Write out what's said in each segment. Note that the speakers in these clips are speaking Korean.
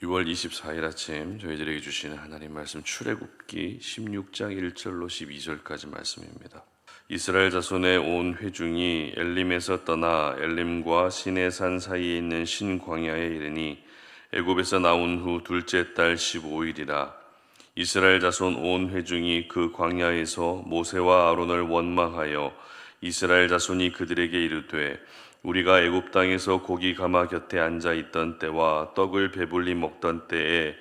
6월 24일 아침 저희들에게 주시는 하나님 말씀 출애굽기 16장 1절로 12절까지 말씀입니다. 이스라엘 자손의 온 회중이 엘림에서 떠나 엘림과 시내산 사이에 있는 신광야에 이르니 애굽에서 나온 후 둘째 달 15일이라. 이스라엘 자손 온 회중이 그 광야에서 모세와 아론을 원망하여 이스라엘 자손이 그들에게 이르되 우리가 애굽 땅에서 고기 가마 곁에 앉아 있던 때와 떡을 배불리 먹던 때에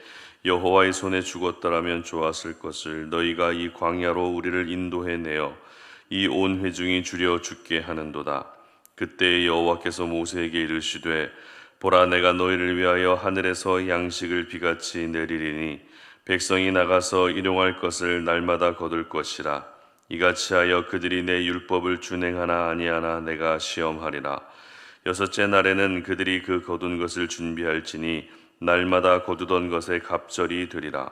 여호와의 손에 죽었더라면 좋았을 것을 너희가 이 광야로 우리를 인도해 내어 이 온 회중이 주려 죽게 하는도다. 그때 여호와께서 모세에게 이르시되 보라, 내가 너희를 위하여 하늘에서 양식을 비같이 내리리니 백성이 나가서 일용할 것을 날마다 거둘 것이라. 이같이 하여 그들이 내 율법을 준행하나 아니하나 내가 시험하리라. 여섯째 날에는 그들이 그 거둔 것을 준비할지니 날마다 거두던 것에 갑절이 되리라.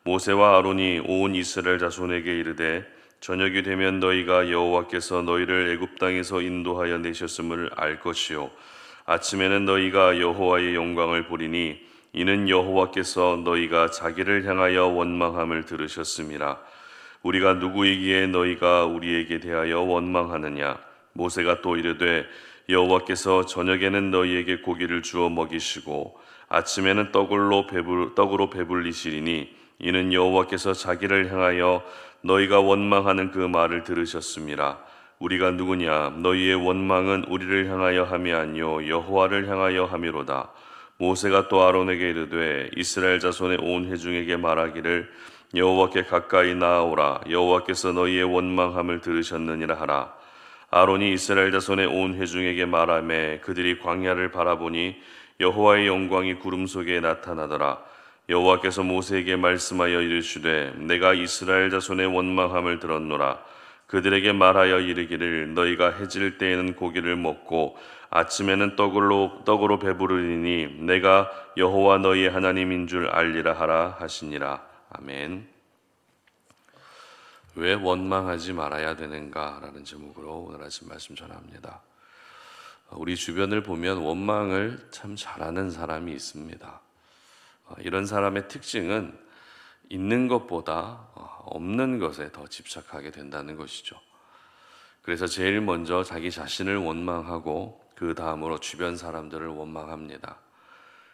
모세와 아론이 온 이스라엘 자손에게 이르되 저녁이 되면 너희가 여호와께서 너희를 애굽 땅에서 인도하여 내셨음을 알 것이요 아침에는 너희가 여호와의 영광을 보리니 이는 여호와께서 너희가 자기를 향하여 원망함을 들으셨음이라. 우리가 누구이기에 너희가 우리에게 대하여 원망하느냐. 모세가 또 이르되 여호와께서 저녁에는 너희에게 고기를 주어 먹이시고 아침에는 떡으로 배불리시리니 이는 여호와께서 자기를 향하여 너희가 원망하는 그 말을 들으셨음이라. 우리가 누구냐? 너희의 원망은 우리를 향하여 함이 아니요 여호와를 향하여 함이로다. 모세가 또 아론에게 이르되 이스라엘 자손의 온 회중에게 말하기를 여호와께 가까이 나아오라. 여호와께서 너희의 원망함을 들으셨느니라 하라. 아론이 이스라엘 자손의 온 회중에게 말하매 그들이 광야를 바라보니 여호와의 영광이 구름 속에 나타나더라. 여호와께서 모세에게 말씀하여 이르시되 내가 이스라엘 자손의 원망함을 들었노라. 그들에게 말하여 이르기를 너희가 해질 때에는 고기를 먹고 아침에는 떡으로 배부르리니 내가 여호와 너희의 하나님인 줄 알리라 하라 하시니라. 아멘. 왜 원망하지 말아야 되는가? 라는 제목으로 오늘 아침 말씀 전합니다. 우리 주변을 보면 원망을 참 잘하는 사람이 있습니다. 이런 사람의 특징은 있는 것보다 없는 것에 더 집착하게 된다는 것이죠. 그래서 제일 먼저 자기 자신을 원망하고 그 다음으로 주변 사람들을 원망합니다.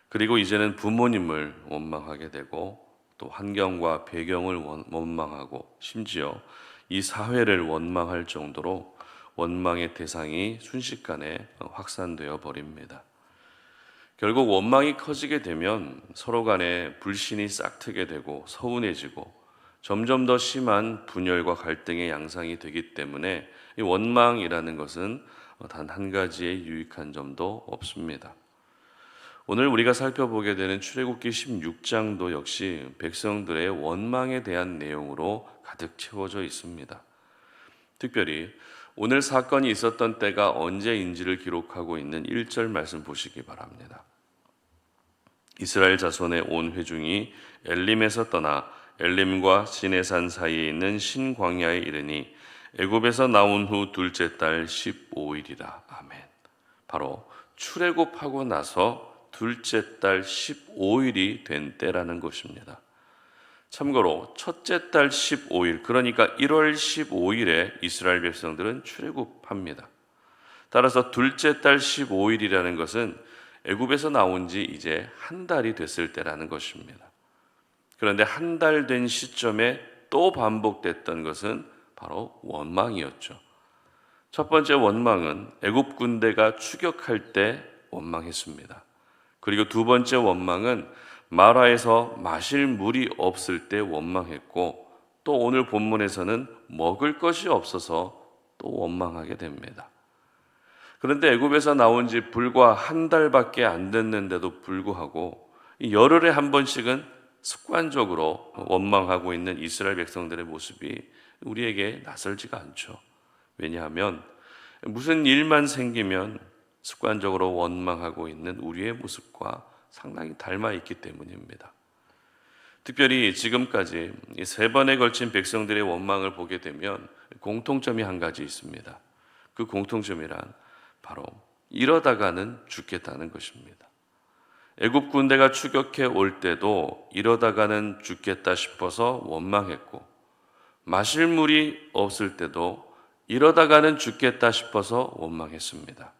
그리고 이제는 부모님을 원망하게 되고 또 환경과 배경을 원망하고 심지어 이 사회를 원망할 정도로 원망의 대상이 순식간에 확산되어 버립니다. 결국 원망이 커지게 되면 서로 간에 불신이 싹트게 되고 서운해지고 점점 더 심한 분열과 갈등의 양상이 되기 때문에 이 원망이라는 것은 단 한 가지의 유익한 점도 없습니다. 오늘 우리가 살펴보게 되는 출애굽기 16장도 역시 백성들의 원망에 대한 내용으로 가득 채워져 있습니다. 특별히 오늘 사건이 있었던 때가 언제인지를 기록하고 있는 1절 말씀 보시기 바랍니다. 이스라엘 자손의 온 회중이 엘림에서 떠나 엘림과 시내산 사이에 있는 신광야에 이르니 애굽에서 나온 후 둘째 달 15일이라. 아멘. 바로 출애굽하고 나서 둘째 달 15일이 된 때라는 것입니다. 참고로 첫째 달 15일, 그러니까 1월 15일에 이스라엘 백성들은 출애굽합니다. 따라서 둘째 달 15일이라는 것은 애굽에서 나온 지 이제 한 달이 됐을 때라는 것입니다. 그런데 한 달 된 시점에 또 반복됐던 것은 바로 원망이었죠. 첫 번째 원망은 애굽 군대가 추격할 때 원망했습니다. 그리고 두 번째 원망은 마라에서 마실 물이 없을 때 원망했고, 또 오늘 본문에서는 먹을 것이 없어서 또 원망하게 됩니다. 그런데 애굽에서 나온 지 불과 한 달밖에 안 됐는데도 불구하고 열흘에 한 번씩은 습관적으로 원망하고 있는 이스라엘 백성들의 모습이 우리에게 낯설지가 않죠. 왜냐하면 무슨 일만 생기면 습관적으로 원망하고 있는 우리의 모습과 상당히 닮아 있기 때문입니다. 특별히 지금까지 이 세 번에 걸친 백성들의 원망을 보게 되면 공통점이 한 가지 있습니다. 그 공통점이란 바로 이러다가는 죽겠다는 것입니다. 애굽 군대가 추격해 올 때도 이러다가는 죽겠다 싶어서 원망했고, 마실 물이 없을 때도 이러다가는 죽겠다 싶어서 원망했습니다.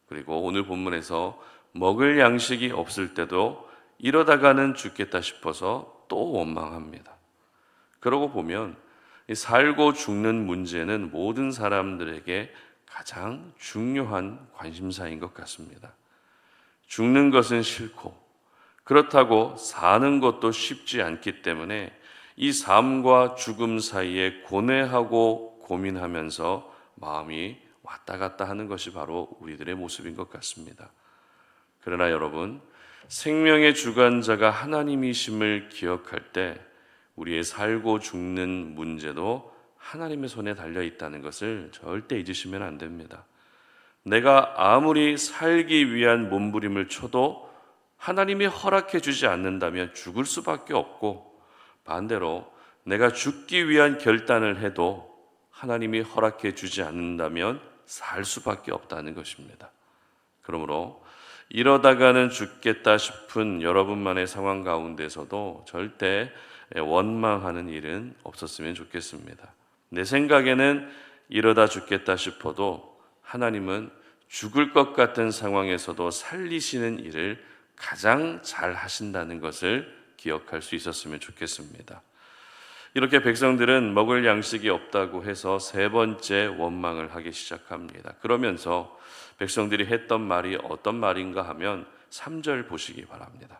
그리고 오늘 본문에서 먹을 양식이 없을 때도 이러다가는 죽겠다 싶어서 또 원망합니다. 그러고 보면 이 살고 죽는 문제는 모든 사람들에게 가장 중요한 관심사인 것 같습니다. 죽는 것은 싫고, 그렇다고 사는 것도 쉽지 않기 때문에 이 삶과 죽음 사이에 고뇌하고 고민하면서 마음이 왔다 갔다 하는 것이 바로 우리들의 모습인 것 같습니다. 그러나 여러분, 생명의 주관자가 하나님이심을 기억할 때 우리의 살고 죽는 문제도 하나님의 손에 달려 있다는 것을 절대 잊으시면 안 됩니다. 내가 아무리 살기 위한 몸부림을 쳐도 하나님이 허락해 주지 않는다면 죽을 수밖에 없고, 반대로 내가 죽기 위한 결단을 해도 하나님이 허락해 주지 않는다면 살 수밖에 없다는 것입니다. 그러므로 이러다가는 죽겠다 싶은 여러분만의 상황 가운데서도 절대 원망하는 일은 없었으면 좋겠습니다. 내 생각에는 이러다 죽겠다 싶어도 하나님은 죽을 것 같은 상황에서도 살리시는 일을 가장 잘 하신다는 것을 기억할 수 있었으면 좋겠습니다. 이렇게 백성들은 먹을 양식이 없다고 해서 세 번째 원망을 하기 시작합니다. 그러면서 백성들이 했던 말이 어떤 말인가 하면 3절 보시기 바랍니다.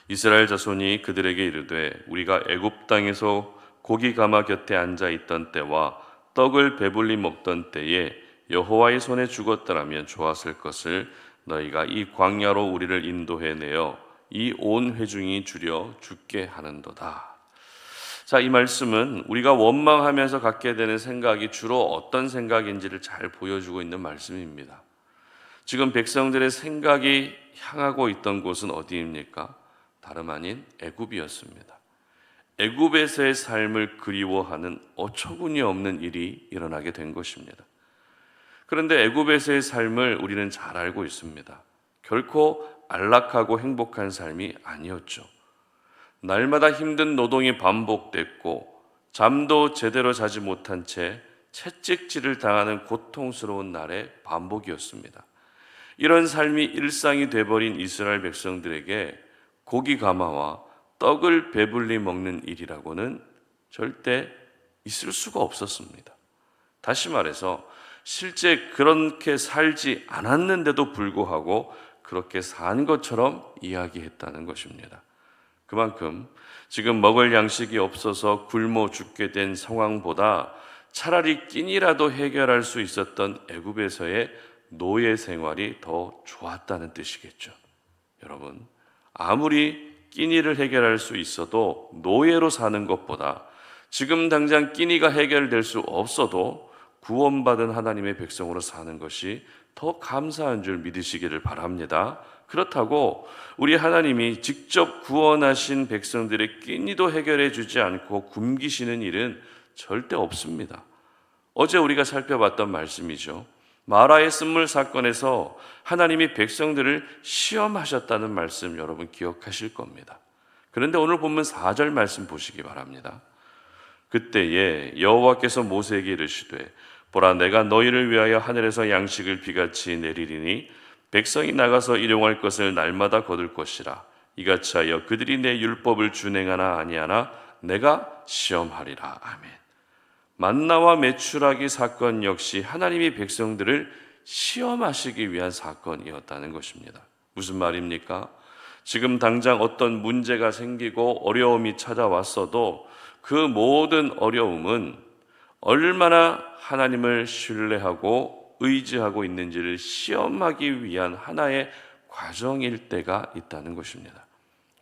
이스라엘 자손이 그들에게 이르되 우리가 애굽 땅에서 고기 가마 곁에 앉아 있던 때와 떡을 배불리 먹던 때에 여호와의 손에 죽었더라면 좋았을 것을 너희가 이 광야로 우리를 인도해 내어 이 온 회중이 주려 죽게 하는도다. 자, 이 말씀은 우리가 원망하면서 갖게 되는 생각이 주로 어떤 생각인지를 잘 보여주고 있는 말씀입니다. 지금 백성들의 생각이 향하고 있던 곳은 어디입니까? 다름 아닌 애굽이었습니다. 애굽에서의 삶을 그리워하는 어처구니 없는 일이 일어나게 된 것입니다. 그런데 애굽에서의 삶을 우리는 잘 알고 있습니다. 결코 안락하고 행복한 삶이 아니었죠. 날마다 힘든 노동이 반복됐고 잠도 제대로 자지 못한 채 채찍질을 당하는 고통스러운 날의 반복이었습니다. 이런 삶이 일상이 돼버린 이스라엘 백성들에게 고기 가마와 떡을 배불리 먹는 일이라고는 절대 있을 수가 없었습니다. 다시 말해서 실제 그렇게 살지 않았는데도 불구하고 그렇게 산 것처럼 이야기했다는 것입니다. 그만큼 지금 먹을 양식이 없어서 굶어 죽게 된 상황보다 차라리 끼니라도 해결할 수 있었던 애굽에서의 노예 생활이 더 좋았다는 뜻이겠죠. 여러분, 아무리 끼니를 해결할 수 있어도 노예로 사는 것보다 지금 당장 끼니가 해결될 수 없어도 구원받은 하나님의 백성으로 사는 것이 더 감사한 줄 믿으시기를 바랍니다. 그렇다고 우리 하나님이 직접 구원하신 백성들의 끼니도 해결해 주지 않고 굶기시는 일은 절대 없습니다. 어제 우리가 살펴봤던 말씀이죠. 마라의 쓴물 사건에서 하나님이 백성들을 시험하셨다는 말씀 여러분 기억하실 겁니다. 그런데 오늘 본문 4절 말씀 보시기 바랍니다. 그때에 여호와께서 모세에게 이르시되 보라 내가 너희를 위하여 하늘에서 양식을 비같이 내리리니 백성이 나가서 일용할 것을 날마다 거둘 것이라 이같이 하여 그들이 내 율법을 준행하나 아니하나 내가 시험하리라. 아멘. 만나와 메추라기 사건 역시 하나님이 백성들을 시험하시기 위한 사건이었다는 것입니다. 무슨 말입니까? 지금 당장 어떤 문제가 생기고 어려움이 찾아왔어도 그 모든 어려움은 얼마나 하나님을 신뢰하고 의지하고 있는지를 시험하기 위한 하나의 과정일 때가 있다는 것입니다.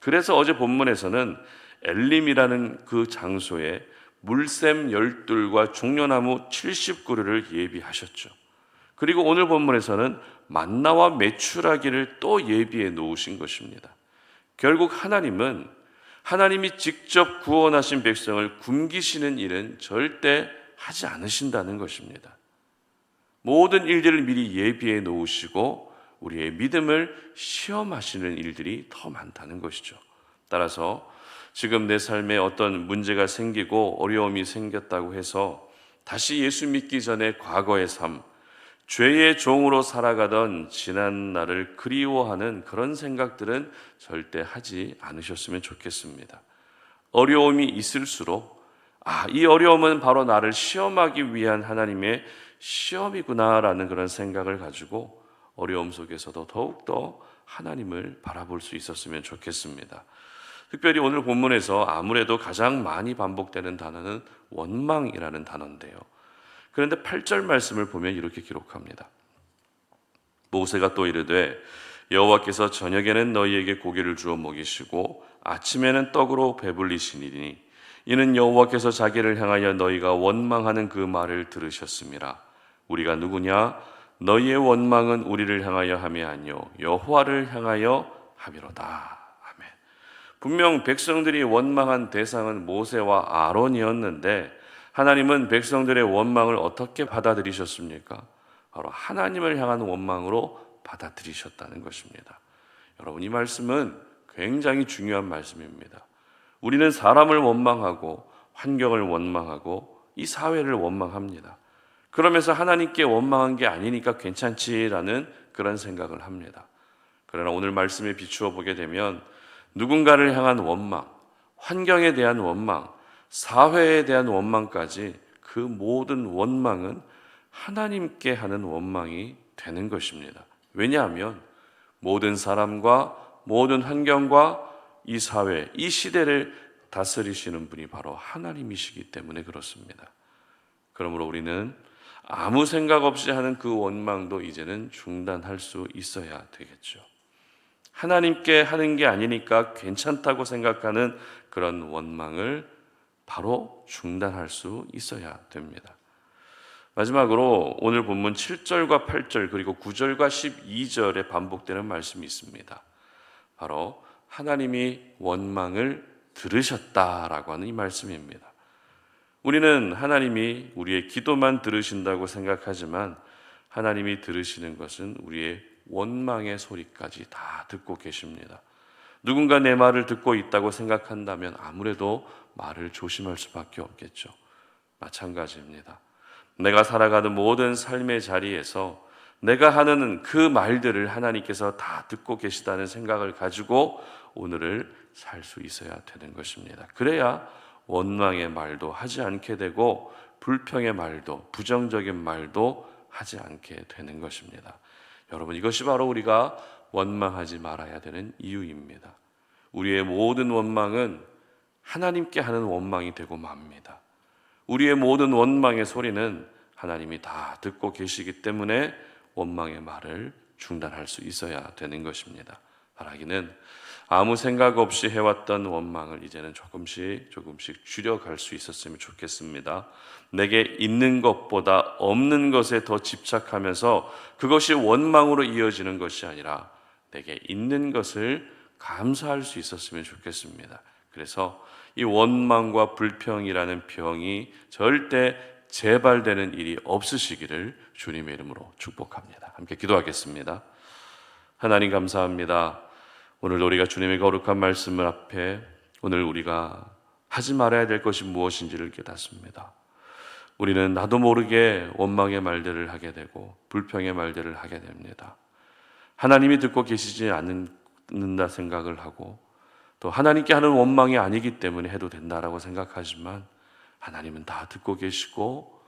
그래서 어제 본문에서는 엘림이라는 그 장소에 물샘 12과 종려나무 70그루를 예비하셨죠. 그리고 오늘 본문에서는 만나와 메추라기를 또 예비해 놓으신 것입니다. 결국 하나님은 하나님이 직접 구원하신 백성을 굶기시는 일은 절대 하지 않으신다는 것입니다. 모든 일들을 미리 예비해 놓으시고 우리의 믿음을 시험하시는 일들이 더 많다는 것이죠. 따라서 지금 내 삶에 어떤 문제가 생기고 어려움이 생겼다고 해서 다시 예수 믿기 전에 과거의 삶, 죄의 종으로 살아가던 지난 날을 그리워하는 그런 생각들은 절대 하지 않으셨으면 좋겠습니다. 어려움이 있을수록 이 어려움은 바로 나를 시험하기 위한 하나님의 시험이구나라는 그런 생각을 가지고 어려움 속에서도 더욱더 하나님을 바라볼 수 있었으면 좋겠습니다. 특별히 오늘 본문에서 아무래도 가장 많이 반복되는 단어는 원망이라는 단어인데요. 그런데 8절 말씀을 보면 이렇게 기록합니다. 모세가 또 이르되 여호와께서 저녁에는 너희에게 고기를 주어 먹이시고 아침에는 떡으로 배불리시니니 이는 여호와께서 자기를 향하여 너희가 원망하는 그 말을 들으셨음이라. 우리가 누구냐? 너희의 원망은 우리를 향하여 함이 아니요 여호와를 향하여 함이로다. 아멘. 분명 백성들이 원망한 대상은 모세와 아론이었는데 하나님은 백성들의 원망을 어떻게 받아들이셨습니까? 바로 하나님을 향한 원망으로 받아들이셨다는 것입니다. 여러분, 이 말씀은 굉장히 중요한 말씀입니다. 우리는 사람을 원망하고 환경을 원망하고 이 사회를 원망합니다. 그러면서 하나님께 원망한 게 아니니까 괜찮지라는 그런 생각을 합니다. 그러나 오늘 말씀에 비추어 보게 되면 누군가를 향한 원망, 환경에 대한 원망, 사회에 대한 원망까지 그 모든 원망은 하나님께 하는 원망이 되는 것입니다. 왜냐하면 모든 사람과 모든 환경과 이 사회, 이 시대를 다스리시는 분이 바로 하나님이시기 때문에 그렇습니다. 그러므로 우리는 아무 생각 없이 하는 그 원망도 이제는 중단할 수 있어야 되겠죠. 하나님께 하는 게 아니니까 괜찮다고 생각하는 그런 원망을 바로 중단할 수 있어야 됩니다. 마지막으로 오늘 본문 7절과 8절 그리고 9절과 12절에 반복되는 말씀이 있습니다. 바로 하나님이 원망을 들으셨다라고 하는 이 말씀입니다. 우리는 하나님이 우리의 기도만 들으신다고 생각하지만 하나님이 들으시는 것은 우리의 원망의 소리까지 다 듣고 계십니다. 누군가 내 말을 듣고 있다고 생각한다면 아무래도 말을 조심할 수밖에 없겠죠. 마찬가지입니다. 내가 살아가는 모든 삶의 자리에서 내가 하는 그 말들을 하나님께서 다 듣고 계시다는 생각을 가지고 오늘을 살 수 있어야 되는 것입니다. 그래야 원망의 말도 하지 않게 되고 불평의 말도 부정적인 말도 하지 않게 되는 것입니다. 여러분, 이것이 바로 우리가 원망하지 말아야 되는 이유입니다. 우리의 모든 원망은 하나님께 하는 원망이 되고 맙니다. 우리의 모든 원망의 소리는 하나님이 다 듣고 계시기 때문에 원망의 말을 중단할 수 있어야 되는 것입니다. 바라기는 아무 생각 없이 해왔던 원망을 이제는 조금씩 줄여갈 수 있었으면 좋겠습니다. 내게 있는 것보다 없는 것에 더 집착하면서 그것이 원망으로 이어지는 것이 아니라 내게 있는 것을 감사할 수 있었으면 좋겠습니다. 그래서 이 원망과 불평이라는 병이 절대 재발되는 일이 없으시기를 주님의 이름으로 축복합니다. 함께 기도하겠습니다. 하나님 감사합니다. 오늘도 우리가 주님의 거룩한 말씀을 앞에 오늘 우리가 하지 말아야 될 것이 무엇인지를 깨닫습니다. 우리는 나도 모르게 원망의 말들을 하게 되고 불평의 말들을 하게 됩니다. 하나님이 듣고 계시지 않는다 생각을 하고 또 하나님께 하는 원망이 아니기 때문에 해도 된다라고 생각하지만 하나님은 다 듣고 계시고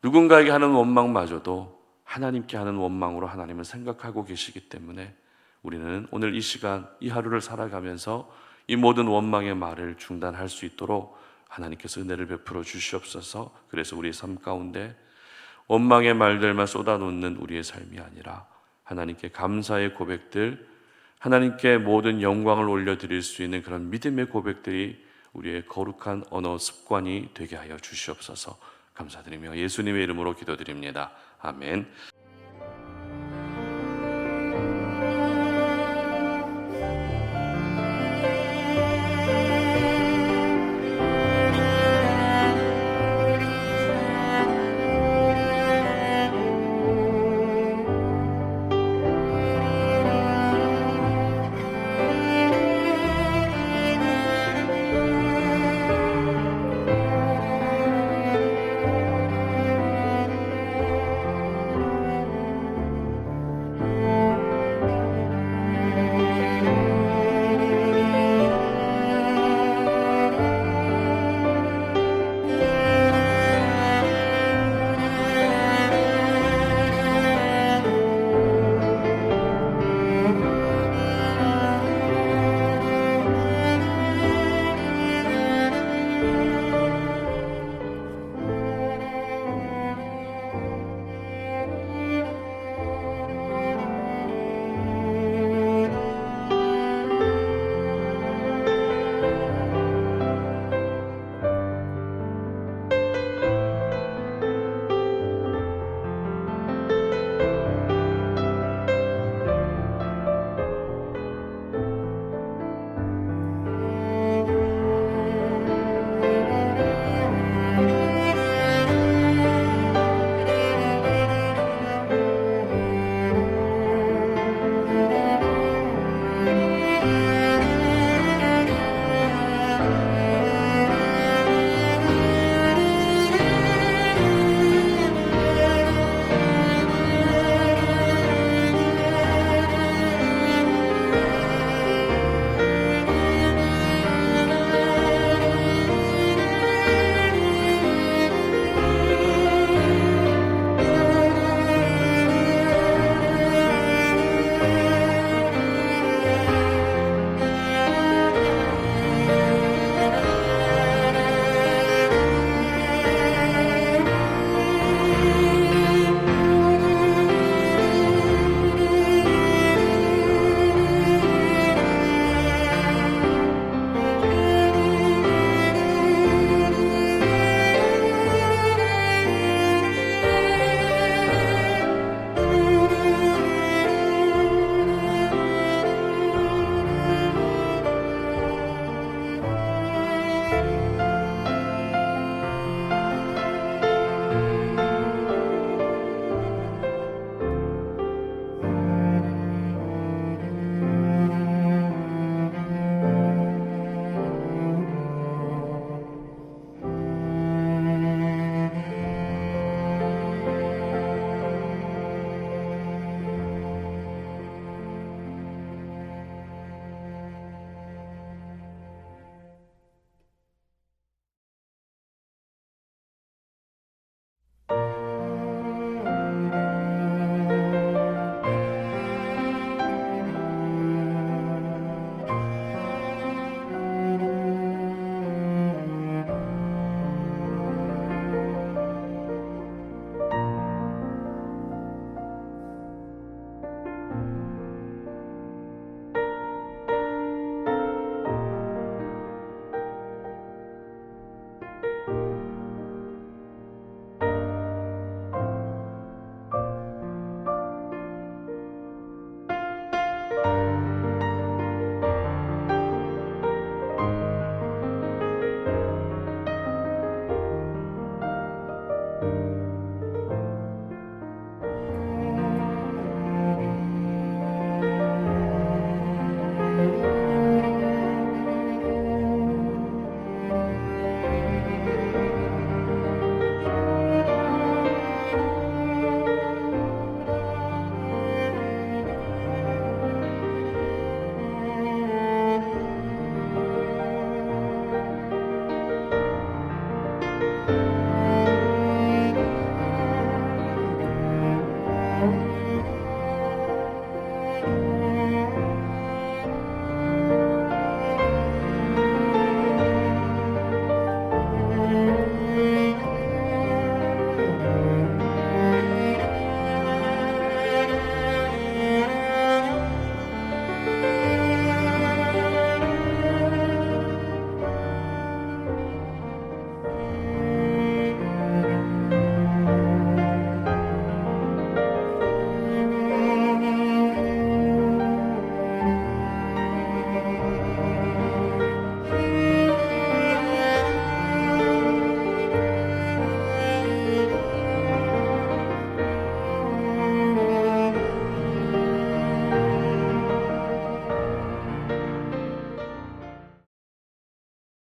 누군가에게 하는 원망마저도 하나님께 하는 원망으로 하나님은 생각하고 계시기 때문에 우리는 오늘 이 시간 이 하루를 살아가면서 이 모든 원망의 말을 중단할 수 있도록 하나님께서 은혜를 베풀어 주시옵소서. 그래서 우리의 삶 가운데 원망의 말들만 쏟아놓는 우리의 삶이 아니라 하나님께 감사의 고백들, 하나님께 모든 영광을 올려드릴 수 있는 그런 믿음의 고백들이 우리의 거룩한 언어 습관이 되게 하여 주시옵소서. 감사드리며 예수님의 이름으로 기도드립니다. 아멘.